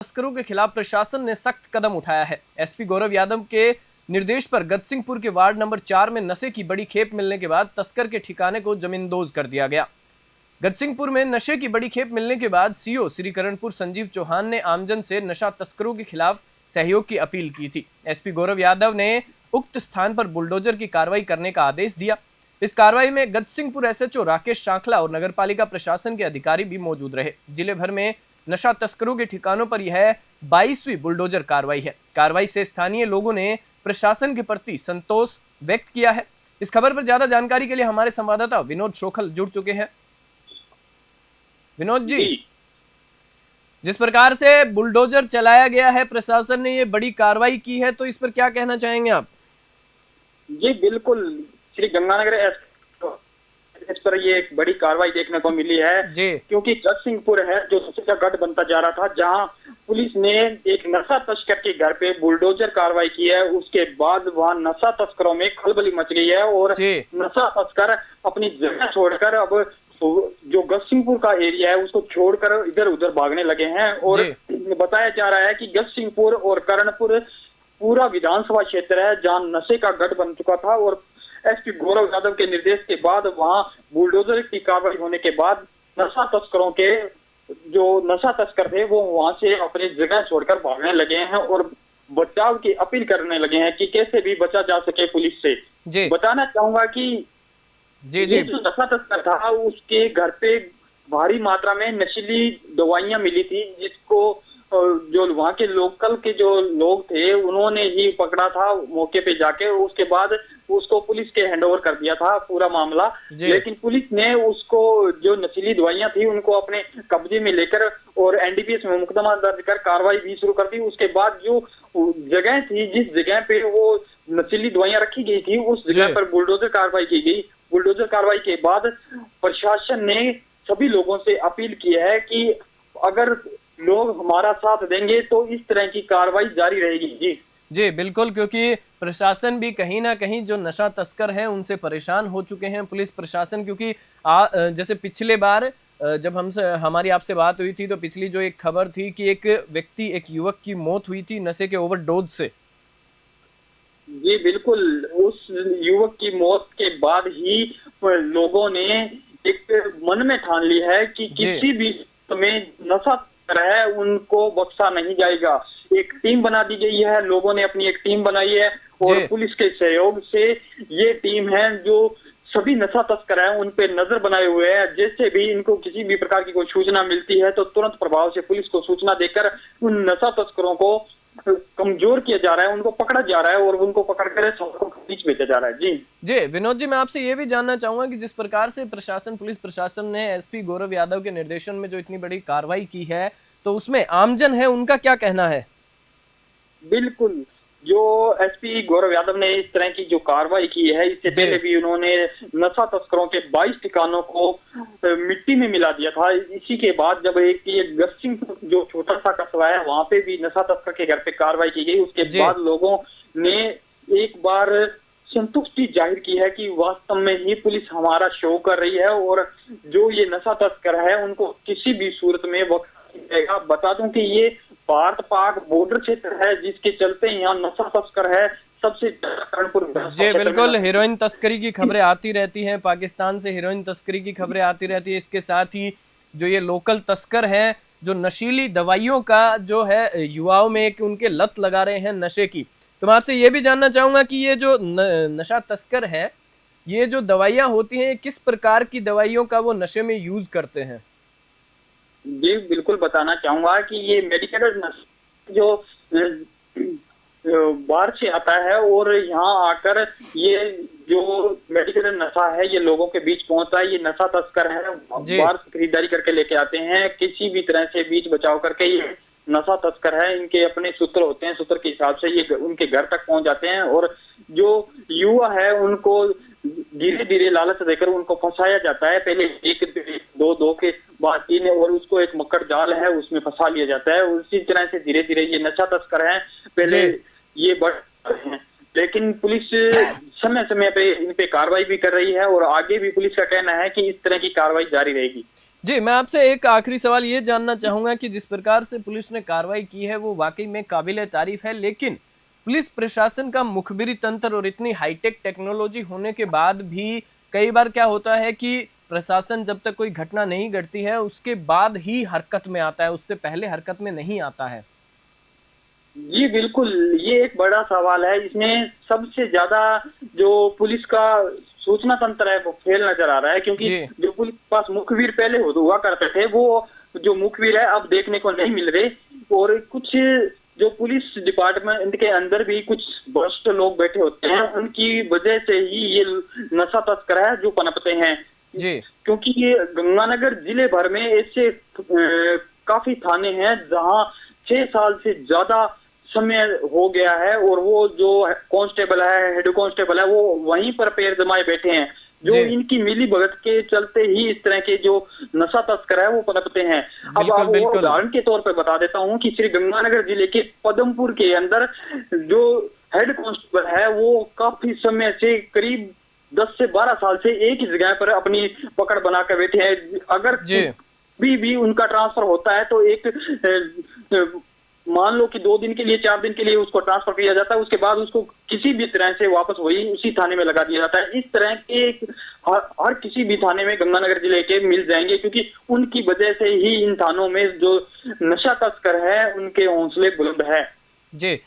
तस्करों के खिलाफ प्रशासन ने सख्त कदम उठाया है। एसपी गौरव यादव के निर्देश पर गजसिंहपुर के वार्ड नंबर 4 में नशे की बड़ी खेप मिलने के बाद तस्कर के ठिकाने को जमींदोज कर दिया गया। गजसिंहपुर में नशे की बड़ी खेप मिलने के बाद सीओ श्रीकरणपुर संजीव चौहान ने आमजन से नशा तस्करों के खिलाफ सहयोग की अपील की थी। एसपी गौरव यादव ने उक्त स्थान पर बुलडोजर की कार्रवाई करने का आदेश दिया। इस कार्रवाई में गजसिंहपुर एसएचओ राकेश शांखला और नगरपालिका प्रशासन के अधिकारी भी मौजूद रहे। जिले भर में नशा तस्करों के ठिकानों पर यह 22वीं बुलडोजर कार्रवाई है। कार्रवाई से स्थानीय लोगों ने प्रशासन के प्रति संतोष व्यक्त किया है। इस खबर पर ज्यादा जानकारी के लिए हमारे संवाददाता विनोद शोखल जुड़ चुके हैं। विनोद जी, जिस प्रकार से बुलडोजर चलाया गया है, प्रशासन ने ये बड़ी कार्रवाई की है, तो इस पर क्या कहना चाहेंगे आप? जी बिल्कुल, श्री गंगानगर इस पर ये एक बड़ी कार्रवाई देखने को मिली है जी। क्योंकि गजसिंहपुर है जो नशे का गढ़ बनता जा रहा था, जहां पुलिस ने एक नशा तस्कर के घर पे बुलडोजर कार्रवाई की है। उसके बाद वहां नशा तस्करों में खलबली मच गई है और नशा तस्कर अपनी जगह छोड़कर अब जो गजसिंहपुर का एरिया है उसको छोड़कर इधर उधर भागने लगे हैं। और बताया जा रहा है कि गजसिंहपुर और कर्णपुर पूरा विधानसभा क्षेत्र है जहां नशे का गढ़ बन चुका था। और एसपी गौरव यादव के निर्देश के बाद वहां बुलडोजर की कार्रवाई होने के बाद नशा तस्करों के जो नशा तस्कर थे वो वहां से अपनी जगह छोड़कर भागने लगे हैं और बचाव की अपील करने लगे हैं कि कैसे भी बचा जा सके पुलिस से। बताना चाहूंगा कि ये जो नशा तस्कर था उसके घर पे भारी मात्रा में नशीली दवाइयां मिली थी, जिसको जो वहां के लोकल के जो लोग थे उन्होंने ही पकड़ा था मौके पे जाके। उसके बाद उसको पुलिस के हैंडओवर कर दिया था पूरा मामला। लेकिन पुलिस ने उसको जो नशीली दवाइयां थी उनको अपने कब्जे में लेकर और एनडीपीएस में मुकदमा दर्ज कर कार्रवाई भी शुरू कर दी। उसके बाद जो जगह थी, जिस जगह पे वो नशीली दवाइयां रखी गई थी, उस जगह पर बुलडोजर कार्रवाई की गई। बुलडोजर कार्रवाई के बाद प्रशासन ने सभी लोगों से अपील की है कि अगर लोग हमारा साथ देंगे तो इस तरह की कार्रवाई जारी रहेगी। जी बिल्कुल, क्योंकि प्रशासन भी कहीं ना कहीं जो नशा तस्कर हैं उनसे परेशान हो चुके हैं, पुलिस प्रशासन। क्योंकि जैसे पिछले बार जब हमारी आपसे बात हुई थी तो पिछली जो एक खबर थी कि एक युवक की मौत हुई थी नशे के ओवरडोज से। जी बिल्कुल, उस युवक की मौत के बाद ही लोगों ने एक मन में ठान ली है कि किसी भी में नशा है उनको बख्शा नहीं जाएगा। एक टीम बना दी गई है, लोगों ने अपनी एक टीम बनाई है और पुलिस के सहयोग से ये टीम है जो सभी नशा तस्कर हैं उन पे नजर बनाए हुए है। जैसे भी इनको किसी भी प्रकार की कोई सूचना मिलती है तो तुरंत प्रभाव से पुलिस को सूचना देकर उन नशा तस्करों को कमजोर किया जा रहा है, उनको पकड़ा जा रहा है और उनको पकड़कर सड़कों के बीच भेजा जा रहा है। जी विनोद जी, मैं आपसे ये भी जानना चाहूंगा कि जिस प्रकार से पुलिस प्रशासन ने एसपी गौरव यादव के निर्देशन में जो इतनी बड़ी कार्रवाई की है, तो उसमें आमजन है उनका क्या कहना है? बिल्कुल, जो एसपी गौरव यादव ने इस तरह की जो कार्रवाई की है, इससे पहले भी उन्होंने नशा तस्करों के 22 ठिकानों को मिट्टी में मिला दिया था। इसी के बाद जब एक ये गजसिंहपुर जो छोटा सा कस्बा है वहां पे भी नशा तस्कर के घर पे कार्रवाई की गई। उसके बाद लोगों ने एक बार संतुष्टि जाहिर की है कि वास्तव में ही पुलिस हमारा शो कर रही है और जो ये नशा तस्कर है उनको किसी भी सूरत में बख्शा। बता दूं कि ये भारत पाक बॉर्डर क्षेत्र है, जिसके चलते यहाँ नशा तस्कर है सबसे जी बिल्कुल, हीरोइन तस्करी की खबरें आती रहती हैं, पाकिस्तान से हीरोइन तस्करी की खबरें आती रहती है। इसके साथ ही जो ये लोकल तस्कर हैं जो नशीली दवाइयों का जो है युवाओं में एक उनके लत लगा रहे हैं नशे की, तो मैं आपसे ये भी जानना चाहूंगा कि ये जो नशा तस्कर है, ये जो दवाइयां होती हैं किस प्रकार की दवाइयों का वो नशे में यूज करते हैं? जी बिल्कुल, बताना चाहूंगा कि ये मेडिकेटेड जो बाहर से आता है और यहाँ आकर ये जो मेडिकेटेड नशा है ये लोगों के बीच पहुंचता है। ये नशा तस्कर है बाहर से खरीदारी करके लेके आते हैं, किसी भी तरह से बीच बचाव करके ये नशा तस्कर है। इनके अपने सूत्र होते हैं, सूत्र के हिसाब से ये उनके घर तक पहुंच जाते हैं और जो युवा है उनको धीरे धीरे लालच देकर उनको फंसाया जाता है। पहले एक दो के बाद 3 और उसको एक मक्कड़ जाल है उसमें फंसा लिया जाता है। उसी तरह से धीरे धीरे ये नशा तस्कर हैं, पहले ये बढ़ रहे हैं, लेकिन पुलिस समय समय पे इन पे कार्रवाई भी कर रही है और आगे भी पुलिस का कहना है कि इस तरह की कार्रवाई जारी रहेगी। जी, मैं आपसे एक आखिरी सवाल ये जानना चाहूँगा कि जिस प्रकार से पुलिस ने कार्रवाई की है वो वाक़ई में काबिल-ए-तारीफ़ है, लेकिन पुलिस प्रशासन का मुखबिरी तंत्र और इतनी हाईटेक टेक्नोलॉजी होने के बाद भी कई बार क्या होता है कि प्रशासन जब तक कोई घटना नहीं घटती है, उसके बाद ही हरकत में आता है, उससे पहले हरकत में नहीं आता है। जी बिल्कुल, ये एक बड़ा सवाल है। इसमें सबसे ज़्यादा जो पुलिस का सूचना तंत्र है वो फेल नज़र आ रहा है, क्योंकि जी। जो पुलिस के पास मुखबिर पहले हुआ करते थे, वो जो मुखबिर है अब देखने को नहीं मिल रहे। और कुछ जो पुलिस डिपार्टमेंट के अंदर भी कुछ भ्रष्ट लोग बैठे होते हैं, उनकी वजह से ही ये नशा तस्कर है जो पनपते हैं। जी। क्योंकि ये गंगानगर जिले भर में ऐसे काफ़ी थाने हैं जहाँ 6 साल से ज़्यादा समय हो गया है और वो जो कांस्टेबल है, हेड कांस्टेबल है, वो वहीं पर पैर जमाए बैठे हैं, जो जी। इनकी मिली भगत के चलते ही इस तरह के जो नशा तस्कर है वो पनपते हैं। अब बिल्कुल, आप बिल्कुल। उदाहरण के तौर पर बता देता हूँ कि श्री गंगानगर जिले के पदमपुर के अंदर जो हेड कांस्टेबल है वो काफी समय से करीब 10 से 12 साल से एक ही जगह पर अपनी पकड़ बना कर बैठे हैं। अगर जी। भी उनका ट्रांसफर होता है तो एक मान लो कि 2 दिन के लिए 4 दिन के लिए उसको ट्रांसफर किया जाता है, उसके बाद उसको किसी भी तरह से वापस वही उसी थाने में लगा दिया जाता है। इस तरह के हर किसी भी थाने में गंगानगर जिले के मिल जाएंगे, क्योंकि उनकी वजह से ही इन थानों में जो नशा तस्कर है उनके हौसले बुलंद है। जी,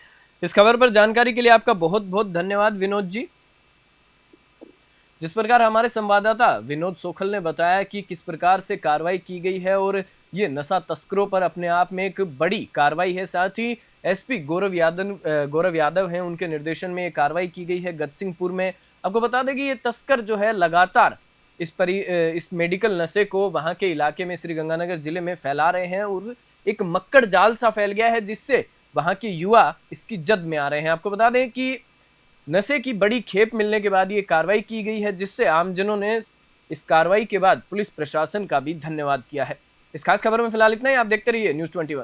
इस खबर पर जानकारी के लिए आपका बहुत बहुत धन्यवाद विनोद जी। जिस प्रकार हमारे संवाददाता विनोद सोखल ने बताया कि किस प्रकार से कार्रवाई की गई है और ये नशा तस्करों पर अपने आप में एक बड़ी कार्रवाई है। साथ ही एसपी गौरव यादव हैं, उनके निर्देशन में ये कार्रवाई की गई है गजसिंहपुर में। आपको बता दें कि ये तस्कर जो है लगातार इस मेडिकल नशे को वहां के इलाके में श्री गंगानगर जिले में फैला रहे हैं और एक मक्कड़ जाल सा फैल गया है जिससे वहां के युवा इसकी जद में आ रहे हैं। आपको बता दें कि नशे की बड़ी खेप मिलने के बाद ये कार्रवाई की गई है, जिससे आमजनों ने इस कार्रवाई के बाद पुलिस प्रशासन का भी धन्यवाद किया है। इस खास खबर में फिलहाल इतना ही। आप देखते रहिए News 21।